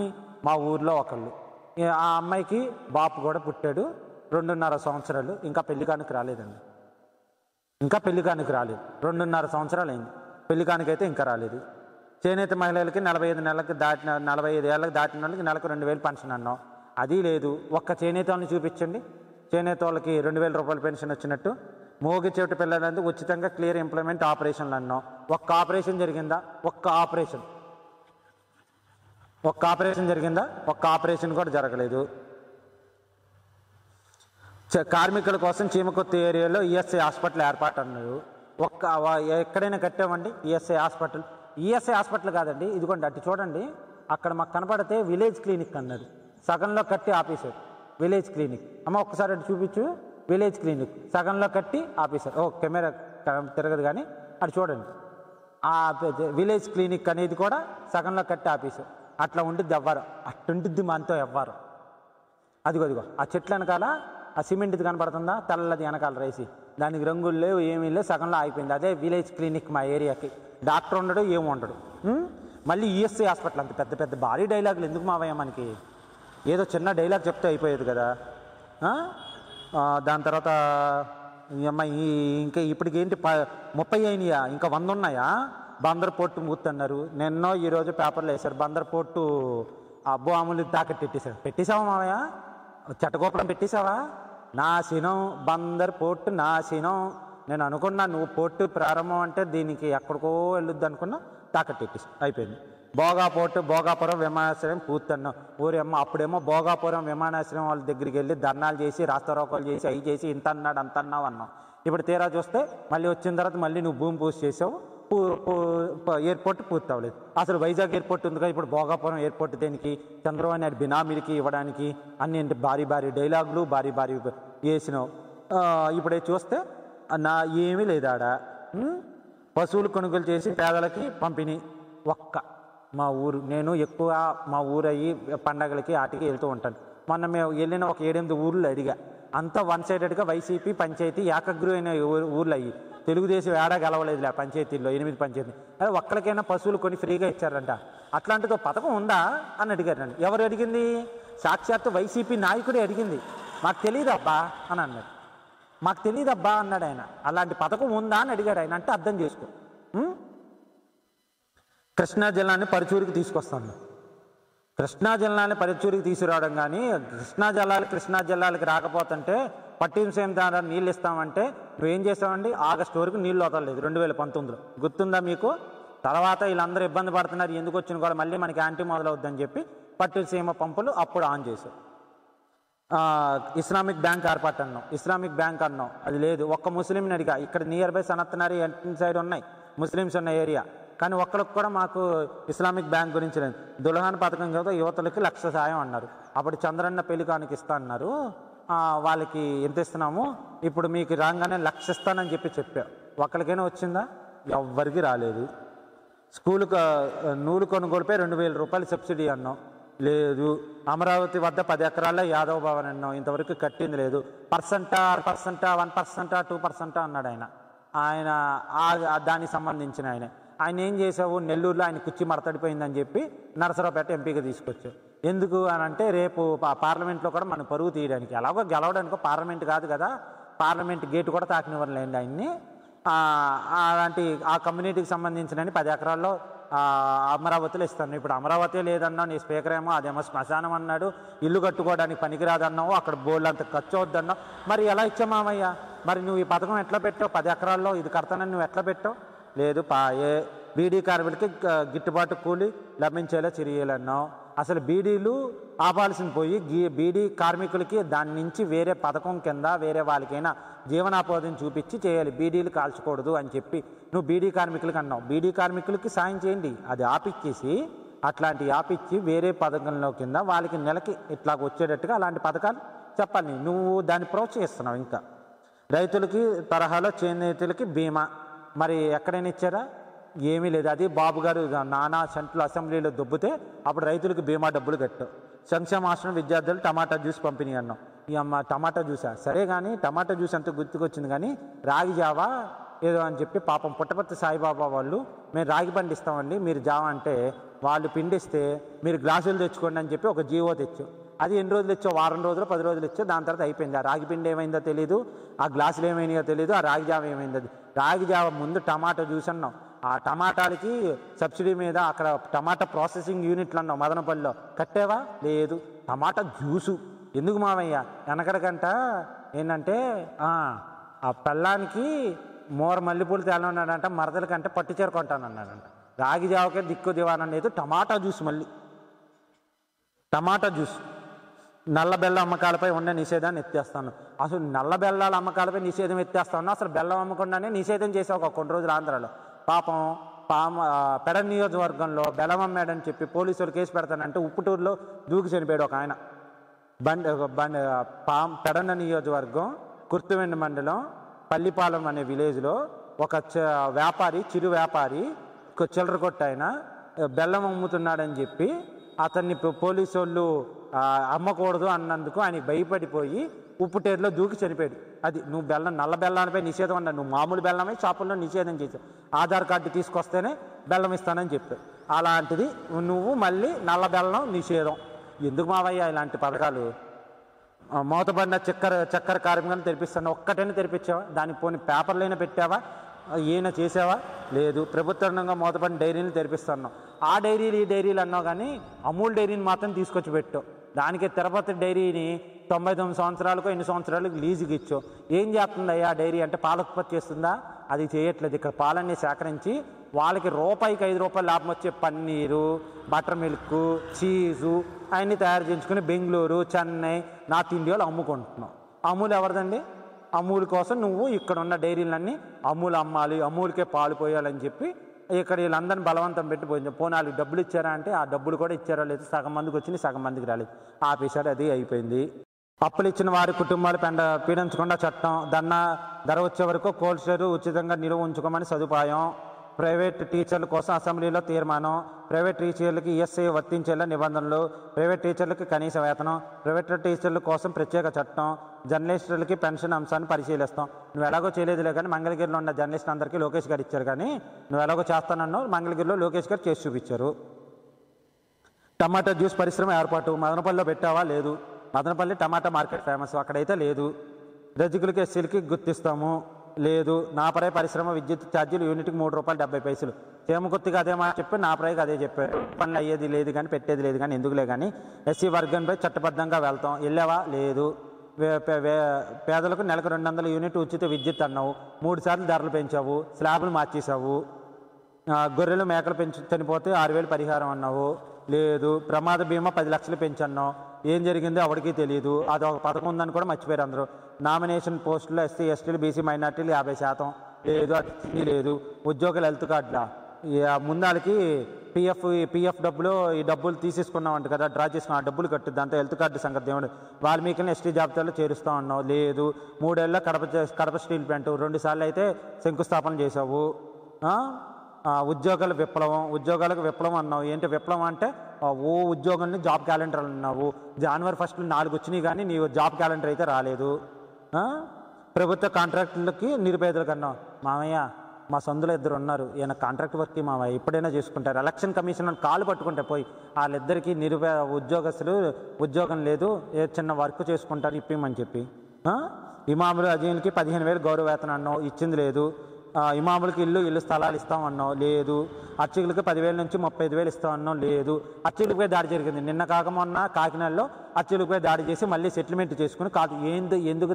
B: మా ఊర్లో ఒకళ్ళు. ఆ అమ్మాయికి బాపు కూడా పుట్టాడు. 2.5 సంవత్సరాలు. ఇంకా పెళ్లి కానుక రాలేదండి. 2.5 సంవత్సరాలు అయింది. పెళ్లి కానుకైతే ఇంకా రాలేదు. చేనేత మహిళలకి 45 ఏళ్ళకి దాటిన వాళ్ళకి నెలకు 2,000 పెన్షన్ అన్నాం. అది లేదు. ఒక్క చేనేత వాళ్ళని చూపించండి. చేనేత వాళ్ళకి 2,000 రూపాయలు పెన్షన్ వచ్చినట్టు. మోగి చెవిటి పిల్లలందుకు ఉచితంగా క్లియర్ ఎంప్లాయ్మెంట్ ఆపరేషన్లు అన్నాం. ఒక్క ఆపరేషన్ జరిగిందా? ఒక్క ఆపరేషన్ కూడా జరగలేదు. కార్మికుల కోసం చీమకొత్త ఏరియాలో ఈఎస్ఐ హాస్పిటల్ ఏర్పాటు అన్నారు. ఎక్కడైనా కట్టామండి ఈఎస్ఐ హాస్పిటల్? ఈఎస్ఐ హాస్పిటల్ కాదండి, ఇదిగోండి అటు చూడండి. అక్కడ మాకు కనపడితే విలేజ్ క్లినిక్ అన్నారు. సగంలో కట్టి ఆపేశారు. విలేజ్ క్లినిక్ అమ్మ ఒక్కసారి అటు చూపించు. విలేజ్ క్లినిక్ సగంలో కట్టి ఆపేశారు. కెమెరా తిరగదు కానీ అటు చూడండి. ఆ విలేజ్ క్లినిక్ అనేది కూడా సగంలో కట్టి ఆపేశారు. అట్లా ఉండిద్ది ఎవ్వరు. అట్టుండిద్ది మనతో ఎవ్వరు. అదిగో ఆ చెట్ల వెనకాల ఆ సిమెంట్ది కనపడుతుందా? తెల్లది వెనకాల రేసి దానికి రంగులు లేవు, ఏమీ లేవు, సగంలో అయిపోయింది. అదే విలేజ్ క్లినిక్ మా ఏరియాకి. డాక్టర్ ఉండడు, ఏమి ఉండడు. మళ్ళీ ఈఎస్ఐ హాస్పిటల్. అంత పెద్ద పెద్ద భారీ డైలాగులు ఎందుకు మావయ్య మనకి? ఏదో చిన్న డైలాగ్ చెప్తే అయిపోయేది కదా. దాని తర్వాత ఇంకా ఇప్పటికి ఏంటి 30 అయినాయా? ఇంకా 100 ఉన్నాయా? బందర్ పోర్టు మూతున్నారు. నిన్నో ఈరోజు పేపర్లో వేశారు బందర్ పోర్టు అబ్బో అమలు తాకట్టు పెట్టేశావా మావయ్య? చెట్టగోపురం పెట్టేశావా? నాశనం. బందర్ పోర్టు నాశనం. నేను అనుకున్నా నువ్వు పోర్టు ప్రారంభం అంటే దీనికి ఎక్కడికో వెళ్ళొద్దు అనుకున్నా. తాకట్టు అయిపోయింది. భోగాపురం విమానాశ్రయం పూర్తన్నాం. ఊరేమో అప్పుడేమో భోగాపురం విమానాశ్రయం వాళ్ళ దగ్గరికి వెళ్ళి ధర్నాలు చేసి రాస్తారోకాలు చేసి అవి చేసి ఇంత అన్నాడు అంత అన్నావు అన్నావు. ఇప్పుడు తీరా చూస్తే మళ్ళీ వచ్చిన తర్వాత మళ్ళీ నువ్వు భూమి పూజ చేసావు. ఎయిర్పోర్ట్ పూర్తి అవ్వలేదు. అసలు వైజాగ్ ఎయిర్పోర్ట్ ఉంది కదా, ఇప్పుడు భోగాపురం ఎయిర్పోర్ట్ దేనికి? చంద్రబాబు నాయుడు బినామీలకి ఇవ్వడానికి అన్ని భారీ డైలాగులు భారీ వేసినావు. ఇప్పుడే చూస్తే ఏమీ లేదాడ. పశువులు కొనుగోలు చేసి పేదలకి పంపిణీ. మా ఊరు నేను ఎక్కువ మా ఊరు అయ్యి పండగలకి ఆటికి వెళ్తూ ఉంటాను. మొన్న మేము వెళ్ళిన ఒక 7-8 ఊర్లు అడిగా. అంతా 1 సైడెడ్గా వైసీపీ పంచాయతీ ఏకగ్రీవైన ఊర్లు అయ్యి. తెలుగుదేశం ఏడా గెలవలేదులే పంచాయతీల్లో 8 పంచాయతీ. అదే ఒక్కరికైనా పశువులు కొని ఫ్రీగా ఇచ్చారంట. అట్లాంటిదో పథకం ఉందా అని అడిగారండి. ఎవరు అడిగింది? సాక్షాత్తు వైసీపీ నాయకుడే అడిగింది. మాకు తెలియదబ్బా అని అన్నాడు. మాకు తెలియదబ్బా అన్నాడు ఆయన. అలాంటి పథకం ఉందా అని అడిగాడు ఆయన. అంటే అర్థం చేసుకో. కృష్ణా జిల్లాని పరుచూరికి తీసుకొస్తాను. కృష్ణా జిల్లాని పరుచూరికి తీసుకురావడం కానీ కృష్ణా జిల్లాలకి రాకపోతుంటే పట్టించేం ద్వారా నీళ్ళు ఇస్తామంటే నువ్వేం చేసావండి? ఆగస్టు వరకు నీళ్ళు వదలలేదు 2019లో. గుర్తుందా మీకు? తర్వాత వీళ్ళందరూ ఇబ్బంది పడుతున్నారు, ఎందుకు వచ్చిన కూడా మళ్ళీ మనకి యాంటీ మొదలవుద్దని చెప్పి పట్టిసీమ పంపులు అప్పుడు ఆన్ చేశాం. ఇస్లామిక్ బ్యాంక్ ఏర్పాటు అన్నాం, ఇస్లామిక్ బ్యాంక్ అన్నాం, అది లేదు. ఒక్క ముస్లింని అడిగా, ఇక్కడ నియర్ బై సనత్నగర్ సైడ్ ఉన్నాయి ముస్లిమ్స్ ఉన్న ఏరియా, కానీ ఒక్కరికి కూడా మాకు ఇస్లామిక్ బ్యాంక్ గురించి లేదు. దుల్హాన్ పథకం కదా యువతులకి 1,00,000 సాయం అన్నారు. అప్పుడు చంద్రన్న పెళ్లి కానుక ఇస్తా అన్నారు, వాళ్ళకి ఎంత ఇస్తున్నాము, ఇప్పుడు మీకు రాగానే 1,00,000 ఇస్తానని చెప్పా. ఒక్కరికైనా వచ్చిందా? ఎవ్వరికి రాలేదు. స్కూలుకు నూలు కొనుగోలుపై 2,000 రూపాయలు సబ్సిడీ అన్నాం, లేదు. అమరావతి వద్ద 10 ఎకరాల్లో యాదవ్ భవన్ అన్నాం, ఇంతవరకు కట్టింది లేదు. 1%, 2% అన్నాడు ఆయన దానికి సంబంధించిన ఆయన ఏం చేసావు? నెల్లూరులో ఆయన కుర్చీ మడతడిపోయిందని చెప్పి నరసరావుపేట ఎంపీగా తీసుకొచ్చావు. ఎందుకు అని అంటే రేపు పార్లమెంట్లో కూడా మనం పరుగు తీయడానికి, ఎలాగో గెలవడానికో పార్లమెంట్ కాదు కదా, పార్లమెంట్ గేటు కూడా తాకనివ్వలేండి ఆయన్ని. అలాంటి ఆ కమ్యూనిటీకి సంబంధించిన 10 ఎకరాల్లో అమరావతిలో ఇస్తాను. ఇప్పుడు అమరావతి లేదన్నావు, నీ స్పీకర్ ఏమో అదేమో శ్మశానం అన్నాడు, ఇల్లు కట్టుకోవడానికి పనికిరాదన్నావు, అక్కడ బోర్డు అంత ఖర్చు అవుద్దన్నావు. మరి ఎలా ఇచ్చామామయ్య? మరి నువ్వు ఈ పథకం ఎట్లా పెట్టావు? 10 ఎకరాల్లో ఇది కడతానని నువ్వు ఎట్లా పెట్టావు? లేదు. బీడీ కార్మికులకి గిట్టుబాటు కూలి లభించేలా చర్యలన్నావు. అసలు బీడీలు ఆపాల్సిన పోయి బీడీ కార్మికులకి దాని నుంచి వేరే పథకం కింద వేరే వాళ్ళకైనా జీవనాపోధిని చూపించి చేయాలి, బీడీలు కాల్చకూడదు అని చెప్పి నువ్వు బీడీ కార్మికులకి అన్నావు. బీడీ కార్మికులకి సాయం చేయండి, అది ఆపిచ్చేసి అట్లాంటి ఆపిచ్చి వేరే పథకంలో కింద వాళ్ళకి నెలకి ఇట్లా వచ్చేటట్టుగా అలాంటి పథకాలు చెప్పాలి. నువ్వు దాన్ని ప్రోత్సహిస్తున్నావు. ఇంకా రైతులకి తరహాలో చేనేతలకి బీమా మరి ఎక్కడైనా ఇచ్చారా? ఏమీ లేదు. అది బాబు గారు నానా సెంట్రల్ అసెంబ్లీలో దొబ్బితే అప్పుడు రైతులకు బీమా డబ్బులు కట్టావు. సంక్షేమ ఆశ్రమం విద్యార్థులు టమాటా జ్యూస్ పంపిణీ అన్నాం. ఈ అమ్మ టమాటా జ్యూసా? సరే కానీ టమాటా జ్యూస్ అంతా గుర్తుకొచ్చింది, కానీ రాగి జావా ఏదో అని చెప్పి పాపం పుట్టపర్తి సాయిబాబా వాళ్ళు మేము రాగి పండిస్తామండి, మీరు జావా అంటే వాళ్ళు పిండిస్తే మీరు గ్లాసులు తెచ్చుకోండి అని చెప్పి ఒక జీవో తెచ్చావు. అది ఎన్ని రోజులు ఇచ్చావు? వారం రోజులు 10 రోజులు ఇచ్చావు. దాని తర్వాత అయిపోయింది. ఆ రాగి పిండి ఏమైందో తెలియదు, ఆ గ్లాసులు ఏమైనాయో తెలియదు, ఆ రాగి జావ ఏమైందో. రాగి జావ ముందు టమాటా జ్యూస్ అన్నాం, ఆ టమాటాలకి సబ్సిడీ మీద అక్కడ టమాటా ప్రాసెసింగ్ యూనిట్లు అన్నావు మదనపల్లిలో, కట్టావా? లేదు. టమాటా జ్యూసు ఎందుకు మావయ్య? వెనకడకంట ఏంటంటే ఆ పెళ్ళానికి మోర మల్లెపూలు తేలన్నాడంట, మరదల కంటే పట్టు చీర కొంటానన్నాడంట. రాగి జావకే దిక్కు దివానం లేదు, టమాటా జ్యూస్. మళ్ళీ టమాటా జ్యూస్. నల్ల బెల్లం అమ్మకాలపై ఉన్న నిషేధాన్ని ఎత్తేస్తాను. అసలు నల్ల బెల్లాల అమ్మకాలపై నిషేధం ఎత్తేస్తాను, అసలు బెల్లం అమ్మకుండానే నిషేధం చేసావు ఒక కొన్ని రోజులు ఆంధ్రాలో. పాపం పెడ నియోజకవర్గంలో బెల్లం అమ్మాడని చెప్పి పోలీసులు కేసు పెడతానంటే ఉప్పుటూరులో దూకి చనిపోయాడు ఒక ఆయన. పెడన నియోజకవర్గం కుర్తువెండి మండలం పల్లిపాలెం అనే విలేజ్లో ఒక వ్యాపారి, చిరు వ్యాపారి, చిల్లర కొట్టు ఆయన బెల్లం అమ్ముతున్నాడని చెప్పి అతన్ని పోలీసు వాళ్ళు అమ్మకూడదు అన్నందుకు ఆయనకి భయపడిపోయి ఉప్పుటేరులో దూకి చనిపోయాడు. అది నువ్వు నల్ల బెల్లానిపై నిషేధం అన్నా, నువ్వు మామూలు బెల్లమే షాపుల్లో నిషేధం చేసావు. ఆధార్ కార్డు తీసుకొస్తేనే బెల్లం ఇస్తానని చెప్పావు. అలాంటిది నువ్వు మళ్ళీ నల్ల బెల్లం నిషేధం. ఎందుకు మావయ్య ఇలాంటి పథకాలు? మూతపడిన చక్కెర కార్మికులను తెరిపిస్తాను, ఒక్కటైనా తెరిపించావా? దానికి పోనీ పేపర్లైనా పెట్టావా? ఏమైనా చేసావా? లేదు. ప్రభుత్వ రంగంగా మూతపడిన డైరీలు తెరిపిస్తున్నావు. ఆ డైరీలు ఈ డైరీలు అన్నావు, కానీ అమూల్ డైరీని మాత్రం తీసుకొచ్చి పెట్టావు. దానికి తిరుపతి డైరీని 99 సంవత్సరాలకు ఎన్ని సంవత్సరాలకు లీజుకి ఇచ్చావు. ఏం చేస్తుందయ్యా డైరీ అంటే? పాల ఉత్పత్తి చేస్తుందా? అది చేయట్లేదు. ఇక్కడ పాలన్నీ సేకరించి వాళ్ళకి రూపాయికి 5 రూపాయలు లాభం వచ్చే పన్నీరు, బటర్ మిల్క్, చీజు అవన్నీ తయారు చేయించుకుని బెంగళూరు, చెన్నై, నార్త్ ఇండియాలో అమ్ముకుంటున్నావు. అమూల్ ఎవరిదండి? అమూల్ కోసం నువ్వు ఇక్కడ ఉన్న డైరీలన్నీ అమూల్ అమ్మాలి, అమూల్కే పాలు పోయాలని చెప్పి ఇక్కడ వీళ్ళందరినీ బలవంతం పెట్టి పోయింది. పోనాలు డబ్బులు ఇచ్చారా అంటే ఆ డబ్బులు కూడా ఇచ్చారో లేదు. సగం మందికి వచ్చింది, సగం మందికి రాలేదు. ఆపేశాడు, అది అయిపోయింది. అప్పులు ఇచ్చిన వారి కుటుంబాలు పీడించకుండా చట్టం, ధర వచ్చే వరకు కోల్డ్ స్టోర్ ఉచితంగా నిలువ ఉంచుకోమని సదుపాయం, ప్రైవేట్ టీచర్ల కోసం అసెంబ్లీలో తీర్మానం, ప్రైవేట్ టీచర్లకి ఈఎస్ఐ వర్తించేలా నిబంధనలు, ప్రైవేట్ టీచర్లకి కనీస వేతనం, ప్రైవేట్ టీచర్ల కోసం ప్రత్యేక చట్టం, జర్నలిస్టులకి పెన్షన్ అంశాన్ని పరిశీలిస్తాం. నువ్వు ఎలాగో చేయలేదులే, కానీ మంగళగిరిలో ఉన్న జర్నలిస్ట్ అందరికీ లోకేష్ గారు ఇచ్చారు, కానీ నువ్వు ఎలాగో చేస్తానన్నావు. మంగళగిరిలో లోకేష్ గారు చేసి చూపించారు. టమాటా జ్యూస్ పరిశ్రమ ఏర్పాటు మదనపల్లిలో పెట్టావా? లేదు. మదనపల్లి టమాటా మార్కెట్ ఫేమస్, అక్కడైతే లేదు. రజకులకి ఎస్సీలకి గుర్తిస్తాము, లేదు. నాపరాయి పరిశ్రమ విద్యుత్ ఛార్జీలు యూనిట్కి ₹3.70. చేమకుర్తిగా అదే మాట చెప్పి నాపరాయికి అదే చెప్పారు. పనులు అయ్యేది లేదు కానీ పెట్టేది లేదు కానీ ఎందుకులే కానీ ఎస్సీ వర్గంపై చట్టబద్ధంగా వెళ్తాం. వెళ్ళావా? లేదు. పేదలకు నెలకు 200 యూనిట్ ఉచిత విద్యుత్ అన్నావు, 3 సార్లు ధరలు పెంచావు, స్లాబ్లు మార్చేసావు. గొర్రెలు మేకలు చనిపోతే 6,000 పరిహారం అన్నావు, లేదు. ప్రమాద బీమా 10 లక్షలు పెంచన్నావు, ఏం జరిగిందో ఎవరికి తెలియదు. అది ఒక పథకం ఉందని కూడా మర్చిపోయారు అందరూ. నామినేషన్ పోస్టుల్లో ఎస్సీ ఎస్టీలు బీసీ మైనార్టీలు 50%, లేదు. అది లేదు. ఉద్యోగుల హెల్త్ కార్డుల ముందాలకి పిఎఫ్ డబ్బులు ఈ డబ్బులు తీసేసుకున్నామంట కదా, డ్రా చేసుకున్న ఆ డబ్బులు కట్టు, దాంతో హెల్త్ కార్డు సంగతి దేవుడు. వాల్మీకిని ఎస్టీ జాబితాలో చేరుస్తా ఉన్నావు, లేదు. 3 ఏళ్ళలో కడప స్టీల్ ప్లాంట్ 2 సార్లు అయితే శంకుస్థాపన చేసావు. ఉద్యోగాలకు విప్లవం అన్నావు. ఏంటి విప్లవం అంటే ఉద్యోగాన్ని జాబ్ క్యాలెండర్ అన్నావు. జనవరి 1 4 వచ్చినాయి కానీ నీ జాబ్ క్యాలెండర్ అయితే రాలేదు. ప్రభుత్వ కాంట్రాక్టులకి నిరుపేదలకు అన్నావు. మామయ్య మా సందులో 2 ఉన్నారు, ఈయన కాంట్రాక్ట్ వర్క్కి మామయ్య ఎప్పుడైనా చేసుకుంటారు. ఎలక్షన్ కమిషన్ కాలు పట్టుకుంటే పోయి వాళ్ళిద్దరికీ ఉద్యోగస్తులు ఉద్యోగం లేదు, ఏ చిన్న వర్క్ చేసుకుంటారు ఇప్పిమని చెప్పి. ఇమాములు అజీన్కి 15,000 గౌరవ వేతనం అన్నావు, ఇచ్చింది లేదు. ఇమాములకి ఇల్లు స్థలాలు ఇస్తామన్నావు, లేదు. అర్చకులకి 10,000 నుంచి 35,000 ఇస్తామన్నావు, లేదు. అర్చకులపై దాడి జరిగింది నిన్న కాకమొన్న కాకినాడలో. అర్చకులపై దాడి చేసి మళ్ళీ సెటిల్మెంట్ చేసుకుని కాదు ఎందుకు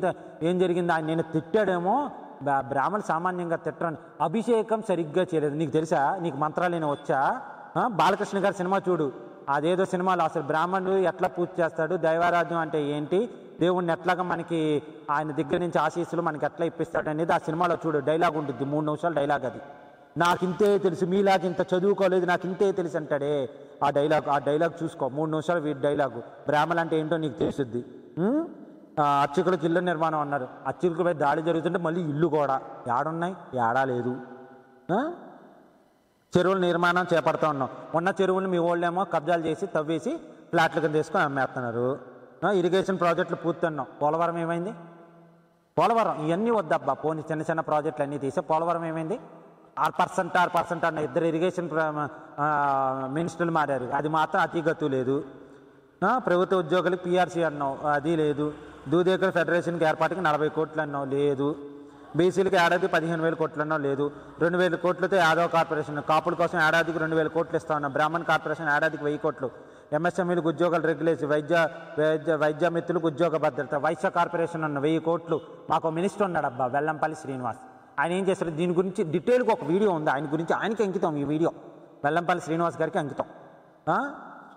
B: ఏం జరిగింది? ఆయన నేను తిట్టాడేమో, బ్రాహ్మణులు సామాన్యంగా తిట్టరని. అభిషేకం సరిగ్గా చేయలేదు. నీకు తెలుసా? నీకు మంత్రాలు వచ్చా? బాలకృష్ణ గారి సినిమా చూడు, అదేదో సినిమాలో అసలు బ్రాహ్మణుడు ఎట్లా పూజ చేస్తాడు, దైవారాధ్యం అంటే ఏంటి, దేవుణ్ణి ఎట్లాగా మనకి ఆయన దగ్గర నుంచి ఆశీస్సులు మనకి ఎట్లా ఇప్పిస్తాడు అనేది ఆ సినిమాలో చూడు. డైలాగ్ ఉంటుంది, 3 నిమిషాల డైలాగ్. అది నాకు ఇంతే తెలుసు, మీలాగా ఇంత చదువుకోలేదు, నాకు ఇంతే తెలుసు అంటాడే ఆ డైలాగ్ చూసుకో. 3 నిమిషాలు వీటి డైలాగు. బ్రాహ్మణులు అంటే ఏంటో నీకు తెలుసుద్ది. అర్చకులకు ఇళ్ళ నిర్మాణం అన్నారు, అర్చకులపై దాడి జరుగుతుంటే మళ్ళీ ఇల్లు కూడా ఏడున్నాయి? ఏడా లేదు. చెరువుల నిర్మాణం చేపడతా ఉన్నాం. ఉన్న చెరువులు మీ వాళ్ళేమో కబ్జాలు చేసి తవ్వేసి ఫ్లాట్ల కింద తీసుకొని అమ్మేస్తున్నారు. ఇరిగేషన్ ప్రాజెక్టులు పూర్తన్నాం. పోలవరం ఏమైంది? పోలవరం ఇవన్నీ వద్దబ్బా, పోనీ చిన్న ప్రాజెక్టులు అన్నీ తీసే. పోలవరం ఏమైంది? 6% అన్న 2 ఇరిగేషన్ మినిస్టర్లు మారారు, అది మాత్రం అతిగతు లేదు. ప్రభుత్వ ఉద్యోగులకు పిఆర్సీ అన్నావు, అది లేదు. దూదేకర్ ఫెడరేషన్కి ఏర్పాటుకి 40 కోట్లు అన్నావు, లేదు. బీసీలకు ఏడాదికి 15,000 కోట్లు అన్నావు, లేదు. 2,000 కోట్లతో యాదవ్ కార్పొరేషన్ కాపుల కోసం ఏడాదికి 2,000 కోట్లు ఇస్తా ఉన్నాం. బ్రాహ్మణ్ కార్పొరేషన్ ఏడాదికి 1000 కోట్లు. ఎంఎస్ఎంఈలకు ఉద్యోగాలు రెగ్యులేషన్, వైద్య మిత్రులకు ఉద్యోగ భద్రత. వైశ్య కార్పొరేషన్ అన్న 1000 కోట్లు. మాకు మినిస్టర్ ఉన్నాడు అబ్బా, వెల్లంపల్లి శ్రీనివాస్. ఆయన ఏం చేస్తారు దీని గురించి డీటెయిల్గా ఒక వీడియో ఉంది ఆయన గురించి, ఆయనకి అంకితం ఈ వీడియో. వెల్లంపల్లి శ్రీనివాస్ గారికి అంకితం.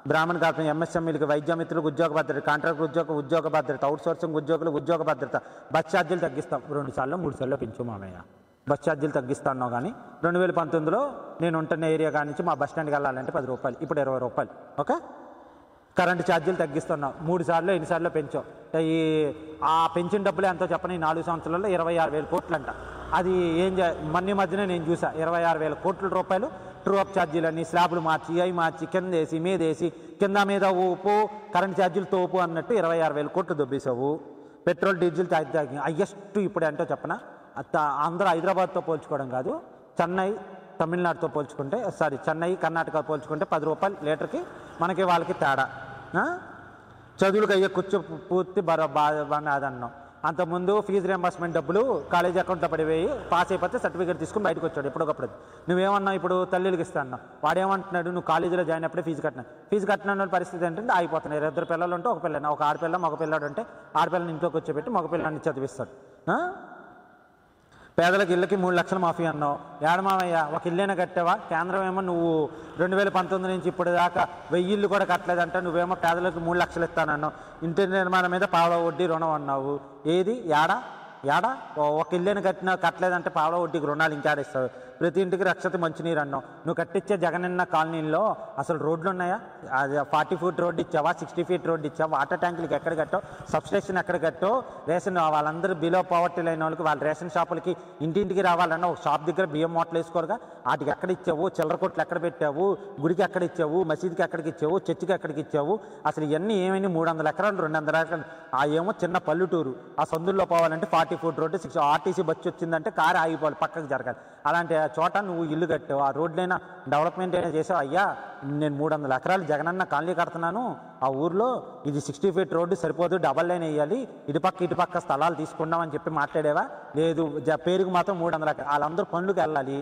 B: బ్రాహ్మణ కార్పొరేషన్ ఎంఎస్ఎంఈలకు వైద్య మిత్రులకు ఉద్యోగ భద్రత, కాంట్రాక్ట్ ఉద్యోగ భద్రత, అవుట్సోర్సింగ్ ఉద్యోగులకు ఉద్యోగ భద్రత. బస్ ఛార్జీలు తగ్గిస్తాం. 2 సార్లు 3 సార్లు పెంచు మామయ్య. బస్ ఛార్జీలు తగ్గిస్తా అన్నావు కానీ 2019లో నేను ఉంటున్న ఏరియా కాడి నుంచి మా బస్ స్టాండ్కి వెళ్ళాలంటే ₹10, ఇప్పుడు ₹20. ఓకే. కరెంటు ఛార్జీలు తగ్గిస్తున్నావు. 3 సార్లు ఎన్నిసార్లు పెంచావు. ఆ పెంచిన డబ్బులు ఎంతో చెప్పని 4 సంవత్సరాల్లో 26,000 కోట్లు అంట. అది మొన్న మధ్యన నేను చూసా, 26,000 కోట్ల రూపాయలు ట్రూ అప్ ఛార్జీలన్నీ స్లాబ్లు మార్చి అవి మార్చి కిందేసి మీదేసి కింద మీద ఊపు కరెంట్ ఛార్జీలు తోపు అన్నట్టు 26,000 కోట్లు దొబ్బేసావు. పెట్రోల్ డీజిల్ హైయెస్ట్ ఇప్పుడు ఏంటో చెప్పనా, అందరూ హైదరాబాద్తో పోల్చుకోవడం కాదు, చెన్నై తమిళనాడుతో పోల్చుకుంటే చెన్నై కర్ణాటక పోల్చుకుంటే ₹10 లీటర్కి మనకి వాళ్ళకి తేడా. చదువులకు అయ్యే కూర్చో పూర్తి అదన్నాం. అంతకుముందు ఫీజు రియంబర్స్మెంట్ డబ్బులు కాలేజీ అకౌంట్లో పడిపోయి పాస్ అయిపోతే సర్టిఫికేట్ తీసుకుని బయటకు వచ్చాడు ఎప్పటికప్పుడు. నువ్వేమన్నావు ఇప్పుడు తల్లికి ఇస్తా అన్నావు. వాడేమంటున్నాడు, నువ్వు కాలేజీలో జాయిన్ అప్పుడే ఫీజు కట్టిన పరిస్థితి ఏంటంటే ఆగిపోతున్నాయి. 2 పిల్లలు ఉంటే ఒక పిల్లని, ఒక ఆడపిల్ల మగ పిల్లాడు అంటే ఆడపిల్లని ఇంట్లోకి వచ్చేపెట్టి మగ పిల్లాన్ని చదివిస్తాడు. పేదలకు ఇళ్ళకి 3 లక్షలు మాఫీ అన్నావు. ఏడమావయ్య ఒక ఇల్లేనా కట్టావా? కేంద్రం ఏమో నువ్వు 2019 నుంచి ఇప్పుడు దాకా 1000 ఇళ్ళు కూడా కట్టలేదంట, నువ్వేమో పేదలకు 3 లక్షలు ఇస్తానన్నావు. ఇంటి నిర్మాణం మీద పావలా వడ్డీ రుణం అన్నావు. ఏది ఏడా ఒక ఇల్లేని కట్టలేదంటే పావలా వడ్డీకి రుణాలు ఇంకాడిస్తావు. ప్రతి ఇంటికి రక్షత మంచినీరు అన్నావు. నువ్వు కట్టించే జగనన్న కాలనీలో అసలు రోడ్లు ఉన్నాయా? అది 40 ఫీట్ రోడ్డు ఇచ్చావా, 60 ఫీట్ రోడ్డు ఇచ్చావా? వాటర్ ట్యాంకులకి ఎక్కడ కట్టావు? సబ్స్టేషన్ ఎక్కడ కట్టావు? రేషన్ వాళ్ళందరూ బిలో పవర్టీ లేని వాళ్ళకి వాళ్ళ రేషన్ షాపులకి ఇంటింటికి రావాలన్నా ఒక షాప్ దగ్గర బియ్యం మూటలు వేసుకోరుగా, వాటికి ఎక్కడ ఇచ్చావు? చిల్లర కొట్లు ఎక్కడ పెట్టావు? గుడికి ఎక్కడ ఇచ్చావు? మసీదుకి ఎక్కడికి ఇచ్చావు? చర్చికి ఎక్కడికి ఇచ్చావు? అసలు ఇవన్నీ ఏమైనా 300 ఎకరాలు 200 ఎకరాలు ఆ ఏమో చిన్న పల్లెటూరు. ఆ సందుల్లో పోవాలంటే 40 ఫీట్ రోడ్డు, 6 ఆర్టీసీ బస్సు వచ్చిందంటే కారు ఆగిపోవాలి, పక్కకు జరగాలి. అలాంటి చోట నువ్వు ఇల్లు కట్టావు, ఆ రోడ్లైనా డెవలప్మెంట్ అయినా చేసావు. అయ్యా నేను 300 ఎకరాలు జగనన్న కాలనీ కడుతున్నాను, ఆ ఊర్లో ఇది 60 ఫీట్ రోడ్డు సరిపోదు, డబల్ లైన్ వేయాలి, ఇటుపక్క స్థలాలు తీసుకున్నామని చెప్పి మాట్లాడేవా? లేదు, పేరుకు మాత్రం 300 ఎకరాలు. వాళ్ళందరూ పనులకు వెళ్ళాలి,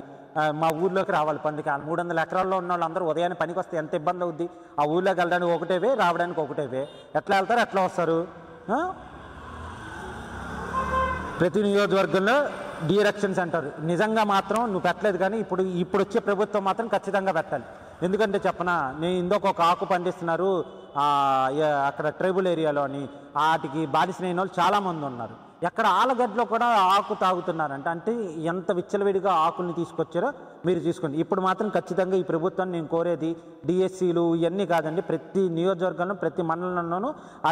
B: మా ఊర్లోకి రావాలి పనికి. 300 ఎకరాల్లో ఉన్న వాళ్ళందరూ ఉదయాన్నే పనికి వస్తే ఎంత ఇబ్బంది అవుద్ది? ఆ ఊర్లోకి వెళ్ళడానికి ఒకటేవే, రావడానికి ఒకటేవే. ఎట్లా వెళ్తారు, ఎట్లా వస్తారు? ప్రతి నియోజకవర్గంలో డీఎలక్షన్ సెంటర్ నిజంగా మాత్రం నువ్వు పెట్టలేదు, కానీ ఇప్పుడు వచ్చే ప్రభుత్వం మాత్రం ఖచ్చితంగా పెట్టాలి. ఎందుకంటే చెప్పనా, నేను ఇందుకు ఒక ఆకు పండిస్తున్నారు అక్కడ ట్రైబల్ ఏరియాలోని, వాటికి బానిసైన వాళ్ళు చాలామంది ఉన్నారు. ఎక్కడ ఆలగడ్డలో కూడా ఆకు తాగుతున్నారంట. అంటే ఎంత విచ్చలవిడిగా ఆకుల్ని తీసుకొచ్చారో మీరు చూసుకోండి. ఇప్పుడు మాత్రం ఖచ్చితంగా ఈ ప్రభుత్వాన్ని నేను కోరేది డిఎస్సీలు ఇవన్నీ కాదండి, ప్రతి నియోజకవర్గంలో ప్రతి మండలంలోనూ ఆ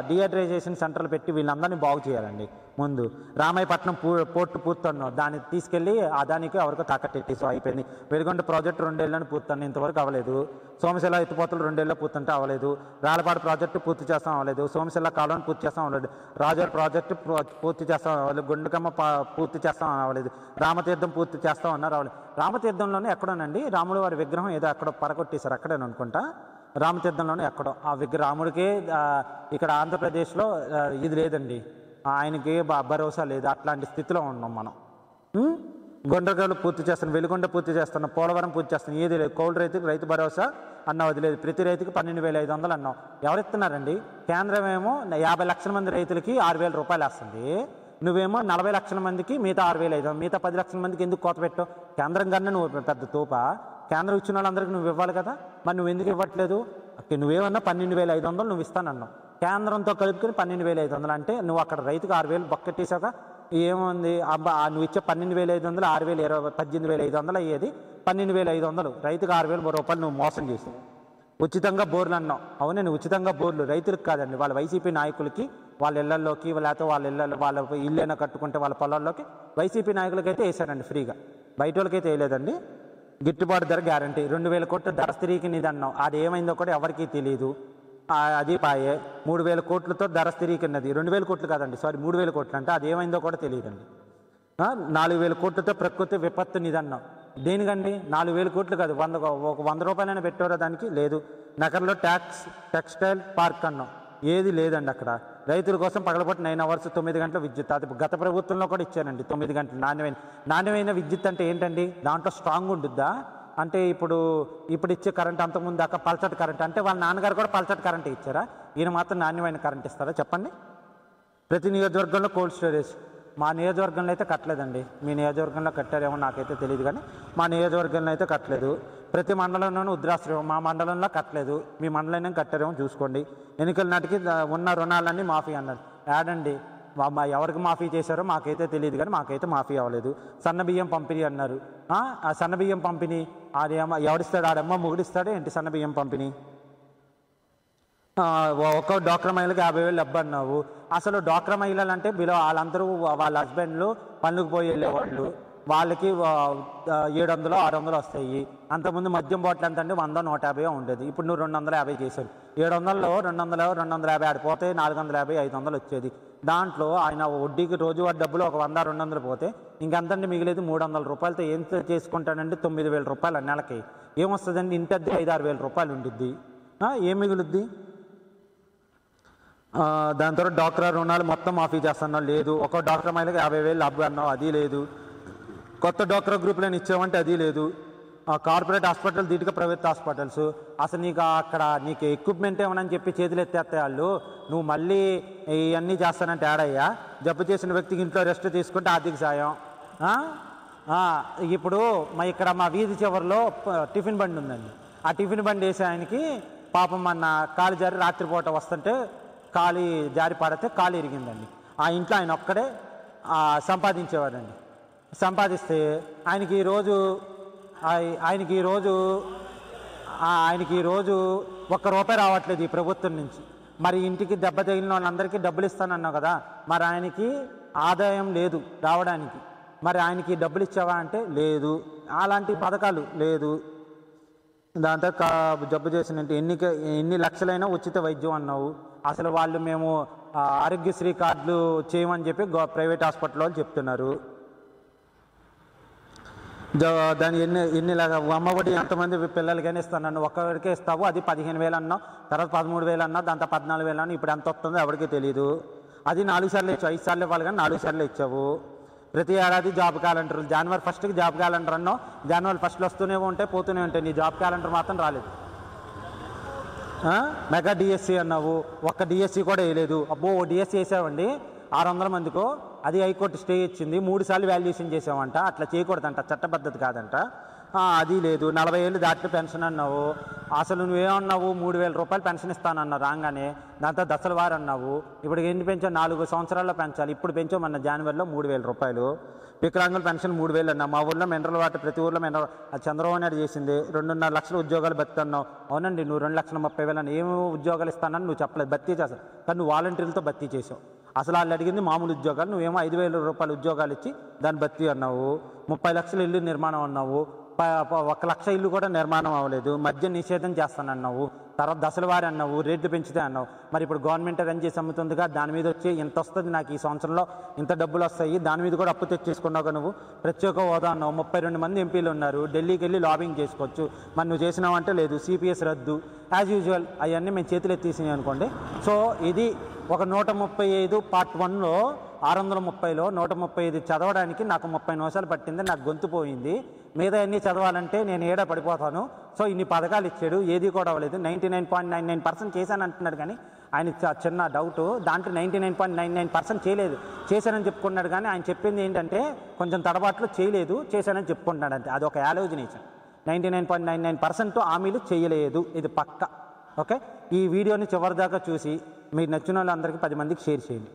B: డిహైడ్రేషన్ సెంటర్లు పెట్టి వీళ్ళందరినీ బాగు చేయాలండి. ముందు రామాయపట్నం పోర్టు పూర్తన్నాం, దాన్ని తీసుకెళ్ళి దానికి ఎవరికో తాకట్టెట్టేసి అయిపోయింది. వెలుగొండ ప్రాజెక్టు 2 ఏళ్ళని పూర్తన్న, ఇంతవరకు అవ్వలేదు. సోమశిల ఎత్తిపోతలు 2 ఏళ్ళలో పూర్తంటే అవ్వలేదు. రాళ్ళపాడు ప్రాజెక్టు పూర్తి చేస్తాం అవ్వలేదు. సోమశిల కాలువను పూర్తి చేస్తాం అవ్వలేదు. రాజార్ ప్రాజెక్టు పూర్తి చేస్తాం అవ్వలేదు. గుండకమ్మ పూర్తి చేస్తాం అవ్వలేదు. రామతీర్థం పూర్తి చేస్తాం అన్నారు, అవ్వలేదు. రామతీర్థంలోనే ఎక్కడోనండి రాముడు వారి విగ్రహం ఏదో ఎక్కడో పరగొట్టేశారు, అక్కడేను అనుకుంటా. రామతీర్థంలోనే ఎక్కడో ఆ రాముడికి ఇక్కడ ఆంధ్రప్రదేశ్లో ఇది లేదండి, ఆయనకి భరోసా లేదు. అట్లాంటి స్థితిలో ఉన్నాం మనం. గొండ్రగాలు పూర్తి చేస్తాను, వెలుగొండ పూర్తి చేస్తాను, పోలవరం పూర్తి చేస్తాను, ఏది లేదు. కౌలు రైతుకి రైతు భరోసా అన్నావు, అది లేదు. ప్రతి రైతుకి 12,500 అన్నావు. ఎవరు ఇస్తున్నారండి? కేంద్రం ఏమో 50 లక్షల మంది రైతులకి 6,000 రూపాయలు వేస్తుంది. నువ్వేమో 40 లక్షల మందికి మిగతా 6,500, మిగతా 10 లక్షల మందికి ఎందుకు కోత పెట్టావు? కేంద్రం కన్నా నువ్వు పెద్ద తోప. కేంద్రం ఇచ్చిన వాళ్ళందరికీ నువ్వు ఇవ్వాలి కదా, మరి నువ్వు ఎందుకు ఇవ్వట్లేదు? నువ్వేమన్నా 12,500 నువ్వు ఇస్తానన్నావు, కేంద్రంతో కలుపుకొని 12,500 అంటే నువ్వు అక్కడ రైతుకు 6,000 బొక్కెట్టేసాక ఏముంది? అబ్బా నువ్వు ఇచ్చే 12,500 6,000 18,500 అయ్యేది 12,500, రైతుకు 6,000 రూపాయలు నువ్వు మోసం చేసావు. ఉచితంగా బోర్లు అన్నావు, అవునండి ఉచితంగా బోర్లు రైతులకు కాదండి, వాళ్ళ వైసీపీ నాయకులకి వాళ్ళ ఇళ్లలోకి, లేకపోతే వాళ్ళ ఇళ్ళైనా కట్టుకుంటే వాళ్ళ పొలాల్లోకి వైసీపీ నాయకులకైతే వేసారండి ఫ్రీగా, బయట వాళ్ళకైతే వేయలేదండి. గిట్టుబాటు ధర గ్యారంటీ 2,000 కోట్ల ధర స్థిరీకరణ అన్నావు, అది ఏమైందో కూడా ఎవరికీ తెలియదు. అది పాయే 3,000 కోట్లతో ధర స్థిరీకరణది, 2,000 కోట్లు కాదండి, సారీ 3,000 కోట్లు అంటే అది ఏమైందో కూడా తెలియదండి. 4,000 కోట్లతో ప్రకృతి విపత్తు నిధన్నాం, దేనికండి? 4,000 కోట్లు కాదు, 100 రూపాయలైనా పెట్టారో దానికి లేదు. నగరంలో టెక్స్టైల్ పార్క్ అన్నాం, ఏది లేదండి అక్కడ. రైతుల కోసం పగలపట్టి 9 అవర్స్ 9 గంటల విద్యుత్, అది గత ప్రభుత్వంలో కూడా ఇచ్చారండి 9 గంటలు నాణ్యమైన విద్యుత్. అంటే ఏంటండి? దాంట్లో స్ట్రాంగ్ ఉంటుందా? అంటే ఇప్పుడు ఇచ్చే కరెంట్ అంతకుముందు దాకా పల్చటి కరెంట్, అంటే వాళ్ళ నాన్నగారు కూడా పల్చటి కరెంట్ ఇచ్చారా? ఈయన మాత్రం నాణ్యమైన కరెంట్ ఇస్తారా చెప్పండి? ప్రతి నియోజకవర్గంలో కోల్డ్ స్టోరేజ్, మా నియోజకవర్గంలో అయితే కట్టలేదండి. మీ నియోజకవర్గంలో కట్టారేమో నాకైతే తెలియదు, కానీ మా నియోజకవర్గంలో అయితే కట్టలేదు. ప్రతి మండలంలోనూ వృద్ధాశ్రమం, మా మండలంలో కట్టలేదు, మీ మండలంలో కట్టారేమో చూసుకోండి. ఎన్నికల నాటికి ఉన్న రుణాలన్నీ మాఫీ అన్నారు, యాడండి ఎవరికి మాఫీ చేశారో మాకైతే తెలియదు, కానీ మాకైతే మాఫీ అవ్వలేదు. సన్నబియ్యం పంపిణీ అన్నారు, ఆ సన్నబియ్యం పంపిణీ ఆడేమో ఎవడిస్తాడు? ఆడమ్మ మొగుడిస్తాడే ఏంటి సన్నబియ్యం పంపిణీ? ఒక్క డ్వాక్రా మహిళకి 50,000 డబ్బన్నావు. అసలు డ్వాక్రా మహిళలు అంటే వాళ్ళందరూ వాళ్ళ హస్బెండ్లు పనులకు పోయి వెళ్ళేవాళ్ళు, వాళ్ళకి 700 600 వస్తాయి. అంతకుముందు మద్యం బాటిల్ ఎంత అంటే 100 150 ఉండేది, ఇప్పుడు నువ్వు 250 చేశారు. 700లో 200 250 ఆడిపోతే 450 500 వచ్చేది. దాంట్లో ఆయన వడ్డీకి రోజువారి డబ్బులు ఒక 100 200 పోతే ఇంకెంతంటే మిగిలేదు 300 రూపాయలతో ఏం చేసుకుంటానంటే 9,000 రూపాయలు నెలకి. ఏమొస్తుందండి? ఇంటి అద్దె 5-6 రూపాయలు ఉండిద్ది, ఏం మిగులుద్ది? దాని తర్వాత డ్వాక్రా రుణాలు మొత్తం మాఫీ చేస్తున్నా, లేదు. ఒక డ్వాక్రా మహిళకి 50,000 డబ్బు అన్నావు, అది లేదు. కొత్త డ్వాక్రా గ్రూపులను ఇచ్చామంటే అది లేదు. కార్పొరేట్ హాస్పిటల్ దీటుగా ప్రైవేట్ హాస్పిటల్స్, అసలు నీకు ఎక్విప్మెంట్ ఏమని చెప్పి చేతులు ఎత్తేస్తాయి వాళ్ళు. నువ్వు మళ్ళీ ఇవన్నీ చేస్తానంటే ఆడయ్యా? జబ్బు చేసిన వ్యక్తికి ఇంట్లో రెస్ట్ తీసుకుంటే ఆర్థిక సాయం. ఇప్పుడు ఇక్కడ మా వీధి చివరిలో టిఫిన్ బండి ఉందండి, ఆ టిఫిన్ బండి వేసే ఆయనకి పాపం మన కాలు జారి రాత్రిపూట వస్తుంటే కాలు జారి పడితే కాలు ఇరిగిందండి. ఆ ఇంట్లో ఆయన ఒక్కడే సంపాదించేవాడండి. సంపాదిస్తే ఆయనకి ఈరోజు ₹1 రావట్లేదు ఈ ప్రభుత్వం నుంచి. మరి ఇంటికి దెబ్బ తగిలిన వాళ్ళందరికీ డబ్బులు ఇస్తానన్నావు కదా, మరి ఆయనకి ఆదాయం లేదు రావడానికి. మరి ఆయనకి డబ్బులు ఇచ్చావా అంటే లేదు. అలాంటి పథకాలు లేదు. దాంతో జబ్బు చేసినట్టు ఎన్ని లక్షలైనా ఉచిత వైద్యం అన్నావు. అసలు వాళ్ళు మేము ఆరోగ్యశ్రీ కార్డులు చేయమని చెప్పి ప్రైవేట్ హాస్పిటల్ వాళ్ళు చెప్తున్నారు. దాని ఎన్నిలాగా అమ్మఒడి ఎంతమంది పిల్లలకైనా ఇస్తాను, నన్ను ఒక్కడికే ఇస్తావు, అది 15,000 అన్నావు, తర్వాత 13,000 అన్నావు, దాంతో 14,000 అన్నావు, ఇప్పుడు ఎంత వస్తుందో ఎవరికీ తెలియదు. అది 4 సార్లు ఇచ్చావు, 5 సార్లు ఇవ్వాలి కానీ 4 సార్లు ఇచ్చావు. ప్రతి ఏడాది జాబ్ క్యాలెండర్, జనవరి 1కి జాబ్ క్యాలెండర్ అన్నావు, జనవరి 1 వస్తూనే ఉంటాయి పోతూనే ఉంటాయి, నీ జాబ్ క్యాలెండర్ మాత్రం రాలేదు. మెగా డిఎస్సి అన్నావు, ఒక్క డిఎస్సి కూడా వేయలేదు. అబ్బో డిఎస్సి వేసావండి 600 మందికో, అది హైకోర్టు స్టే ఇచ్చింది, 3 సార్లు వాల్యుయేషన్ చేసావంట, అట్లా చేయకూడదంట, చట్టబద్ధత కాదంట. అది లేదు. 40 ఏళ్ళు దాటిన పెన్షన్ అన్నావు, అసలు నువ్వేమన్నావు 3,000 రూపాయలు పెన్షన్ ఇస్తానన్నావు రాగానే, దాంతో దశల వారు అన్నావు. ఇప్పుడు ఎన్ని పెంచావు, 4 సంవత్సరాల్లో పెంచాలి, ఇప్పుడు పెంచామన్న జనవరిలో 3,000 రూపాయలు. వికలాంగుల పెన్షన్ 3,000 అన్నావు. మా ఊళ్ళో మినరల్ వాటర్, ప్రతి ఊళ్ళో మినరల్, అది చంద్రబాబు నాయుడు చేసింది. 2.5 లక్షల ఉద్యోగాలు భర్తీ అన్నావు. అవునండి, నువ్వు 2,30,000 అన్న ఏమి ఉద్యోగాలు ఇస్తానని నువ్వు చెప్పలేదు, భర్తీ చేస్తావు, కానీ నువ్వు వాలంటీర్లతో భర్తీ చేసావు. అసలు వాళ్ళు అడిగింది మామూలు ఉద్యోగాలు, నువ్వేమో 5,000 రూపాయల ఉద్యోగాలు ఇచ్చి దాన్ని భర్తీ అన్నావు. 30 లక్షల ఇల్లు నిర్మాణం అన్నావు, 1 లక్ష ఇల్లు కూడా నిర్మాణం అవ్వలేదు. మద్యం నిషేధం చేస్తానన్నావు, తర్వాత దశల వారి అన్నావు, రేట్లు పెంచుతాయి అన్నావు. మరి ఇప్పుడు గవర్నమెంట్ రన్ చేసి అమ్ముతుందిగా, దాని మీద వచ్చి ఇంత వస్తుంది నాకు ఈ సంవత్సరంలో, ఇంత డబ్బులు వస్తాయి, దాని మీద కూడా అప్పు తెచ్చేసుకున్నావు నువ్వు. ప్రత్యేక హోదా అన్నావు, 32 మంది ఎంపీలు ఉన్నారు, ఢిల్లీకి వెళ్ళి లాబింగ్ చేసుకోవచ్చు, మరి నువ్వు చేసినావంటే లేదు. సిపిఎస్ రద్దు, యాజ్ యూజువల్ అవన్నీ మేము చేతులు ఎత్తేసినాయి అనుకోండి. సో ఇది ఒక 135 పార్ట్ 1లో 630లో 135 చదవడానికి నాకు 30 నిమిషాలు పట్టింది, నాకు గొంతు పోయింది. మిగతా అన్నీ చదవాలంటే నేను ఏడా పడిపోతాను. సో ఇన్ని పథకాలు ఇచ్చాడు, ఏది కూడా అవ్వలేదు. 99.99% చేశాను అంటున్నాడు, కానీ ఆయన చిన్న డౌటు, దాంట్లో 99.99% చేయలేదు, చేశానని చెప్పుకున్నాడు. కానీ ఆయన చెప్పింది ఏంటంటే కొంచెం తడబాట్లు చేయలేదు, చేశానని చెప్పుకుంటున్నాడు అంతే. అది ఒక యాలోజినేషన్. 99.99% హామీలు చేయలేదు, ఇది పక్క. ఓకే, ఈ వీడియోని చివరిదాకా చూసి మీకు నచ్చిన వాళ్ళందరికీ 10 మందికి షేర్ చేయండి.